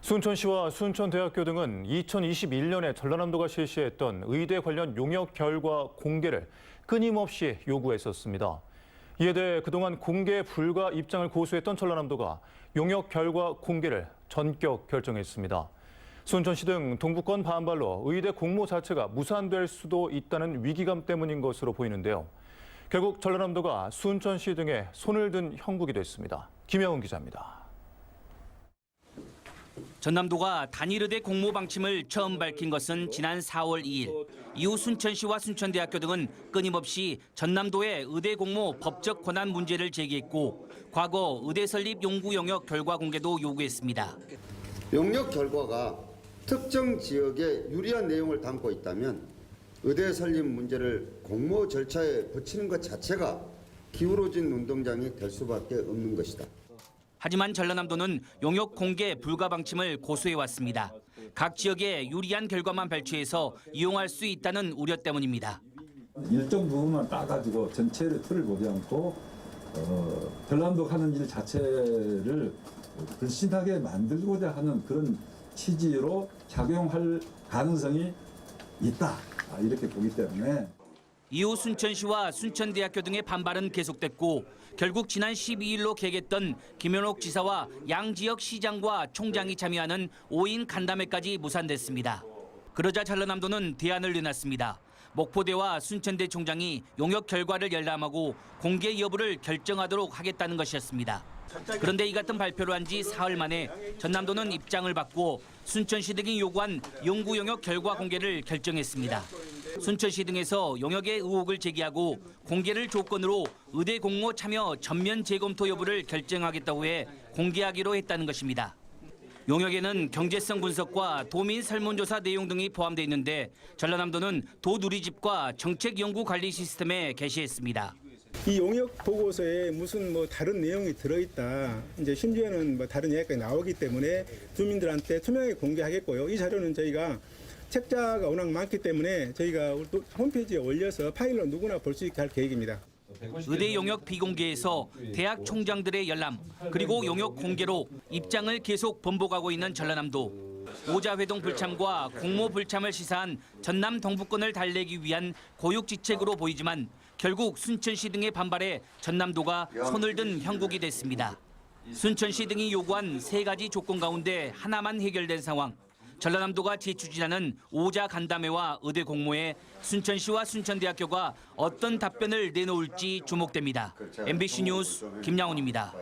순천시와 순천대학교 등은 2021년에 전라남도가 실시했던 의대 관련 용역 결과 공개를 끊임없이 요구했었습니다. 이에 대해 그동안 공개 불가 입장을 고수했던 전라남도가 용역 결과 공개를 전격 결정했습니다. 순천시 등 동부권 반발로 의대 공모 자체가 무산될 수도 있다는 위기감 때문인 것으로 보이는데요. 결국 전라남도가 순천시 등에 손을 든 형국이 됐습니다. 김영훈 기자입니다. 전남도가 단일의대 공모 방침을 처음 밝힌 것은 지난 4월 2일. 이후 순천시와 순천대학교 등은 끊임없이 전남도의 의대 공모 법적 권한 문제를 제기했고 과거 의대 설립 연구 영역 결과 공개도 요구했습니다. 용역 결과가 특정 지역에 유리한 내용을 담고 있다면 의대 설립 문제를 공모 절차에 붙이는 것 자체가 기울어진 운동장이 될 수밖에 없는 것이다. 하지만 전라남도는 용역 공개 불가 방침을 고수해왔습니다. 각 지역에 유리한 결과만 발췌해서 이용할 수 있다는 우려 때문입니다. 일정 부분만 따가지고 전체를 틀을 보지 않고 전라남도 하는 일 자체를 불신하게 만들고자 하는 그런 취지로 작용할 가능성이 있다. 이렇게 보기 때문에. 이후 순천시와 순천대학교 등의 반발은 계속됐고 결국 지난 12일로 개겠던 김현옥 지사와 양 지역 시장과 총장이 참여하는 5인 간담회까지 무산됐습니다. 그러자 전라남도는 대안을 내놨습니다. 목포대와 순천대 총장이 용역 결과를 열람하고 공개 여부를 결정하도록 하겠다는 것이었습니다. 그런데 이 같은 발표를 한 지 사흘 만에 전남도는 입장을 바꾸어 순천시 등이 요구한 연구 용역 결과 공개를 결정했습니다. 순천시 등에서 용역의 의혹을 제기하고 공개를 조건으로 의대 공모 참여 전면 재검토 여부를 결정하겠다고 해 공개하기로 했다는 것입니다. 용역에는 경제성 분석과 도민 설문조사 내용 등이 포함되어 있는데 전라남도는 도누리집과 정책연구관리 시스템에 게시했습니다. 이 용역 보고서에 무슨 다른 내용이 들어있다. 이제 심지어는 다른 이야기까지 나오기 때문에 주민들한테 투명하게 공개하겠고요. 이 자료는 저희가 책자가 워낙 많기 때문에 저희가 홈페이지에 올려서 파일로 누구나 볼 수 있게 할 계획입니다. 의대 용역 비공개에서 대학 총장들의 열람 그리고 용역 공개로 입장을 계속 번복하고 있는 전라남도. 오자회동 불참과 공모 불참을 시사한 전남 동부권을 달래기 위한 고육지책으로 보이지만 결국 순천시 등의 반발에 전남도가 손을 든 형국이 됐습니다. 순천시 등이 요구한 3가지 조건 가운데 하나만 해결된 상황. 전라남도가 재추진하는 오자 간담회와 의대 공모에 순천시와 순천대학교가 어떤 답변을 내놓을지 주목됩니다. MBC 뉴스 김양훈입니다.